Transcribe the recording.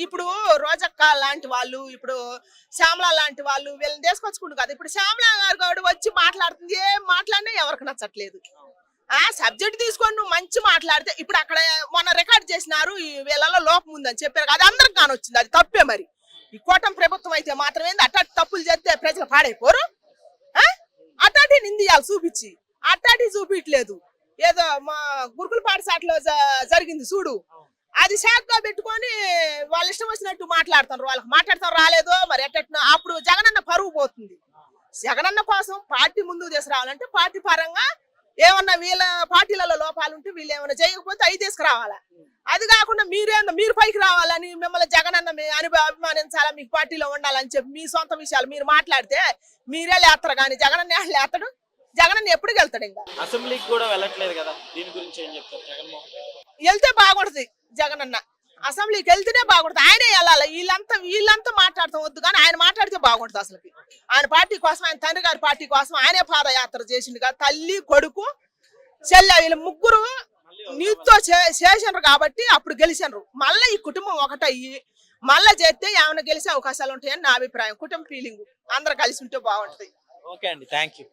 ఇప్పుడు రోజక్క లాంటి వాళ్ళు, ఇప్పుడు శ్యామల లాంటి వాళ్ళు వీళ్ళని తీసుకొచ్చుకుంటు కదా. ఇప్పుడు శ్యామల గారు కూడా వచ్చి మాట్లాడుతుంది, ఏం మాట్లాడినా ఎవరికి నచ్చట్లేదు. సబ్జెక్ట్ తీసుకొని నువ్వు మంచి మాట్లాడితే, ఇప్పుడు అక్కడ మొన్న రికార్డ్ చేసినారు వీళ్ళలో లోపం ఉందని చెప్పారు కదా, అందరికి కానొచ్చింది, అది తప్పే. మరి ఈ కూటమి ప్రభుత్వం అయితే మాత్రం ఏంది అట్టాటి తప్పులు చేస్తే ప్రజలు పాడైపోరు? అట్టాటి నిందియాలి చూపించి, అట్టాటి చూపించలేదు. ఏదో మా గురుకుల పాఠశాలలో జరిగింది చూడు, అది శాఖగా పెట్టుకొని వాళ్ళ ఇష్టం వచ్చినట్టు మాట్లాడుతారు. వాళ్ళకి మాట్లాడతారు రాలేదో మరి ఎట్టట్నో. అప్పుడు జగనన్న పరువు పోతుంది. జగనన్న కోసం పార్టీ ముందుకు తీసుకురావాలంటే పార్టీ పరంగా ఏమన్నా వీళ్ళ పార్టీలలో లోపాలు ఉంటే వీళ్ళు ఏమన్నా చేయకపోతే అవి తీసుకురావాలా. అది కాకుండా మీరు పైకి రావాలని మిమ్మల్ని జగనన్న అభిమానించాలా, మీకు పార్టీలో ఉండాలని చెప్పి మీ సొంత విషయాలు మీరు మాట్లాడితే మీరే లేస్తారు. కానీ జగనన్న లేస్తాడు? జగనన్న ఎప్పుడు వెళ్తాడు? ఇంకా అసెంబ్లీకి కూడా వెళ్ళట్లేదు కదా, దీని గురించి ఏం చెప్తారు? జగన్మోహన్ వెళ్తే బాగుంటది. జగనన్న అసెంబ్లీకి వెళ్తేనే బాగుంటది. ఆయనే వెళ్ళాలి. వీళ్ళంతా మాట్లాడతాం వద్దు, కానీ ఆయన మాట్లాడితే బాగుంటది. అసలు ఆయన పార్టీ కోసం, ఆయన తండ్రి గారి పార్టీ కోసం ఆయనే పాదయాత్ర చేసిండు కదా. తల్లి, కొడుకు, చెల్లె వీళ్ళు ముగ్గురు నీతో చేసినారు కాబట్టి అప్పుడు గెలిచినారు. మళ్ళీ ఈ కుటుంబం ఒకటయ్యి మళ్ళా చేస్తే ఏమైనా గెలిచే అవకాశాలు ఉంటాయని నా అభిప్రాయం. కుటుంబ ఫీలింగ్ అందరు కలిసి ఉంటే బాగుంటది. ఓకే అండి, థ్యాంక్ యూ.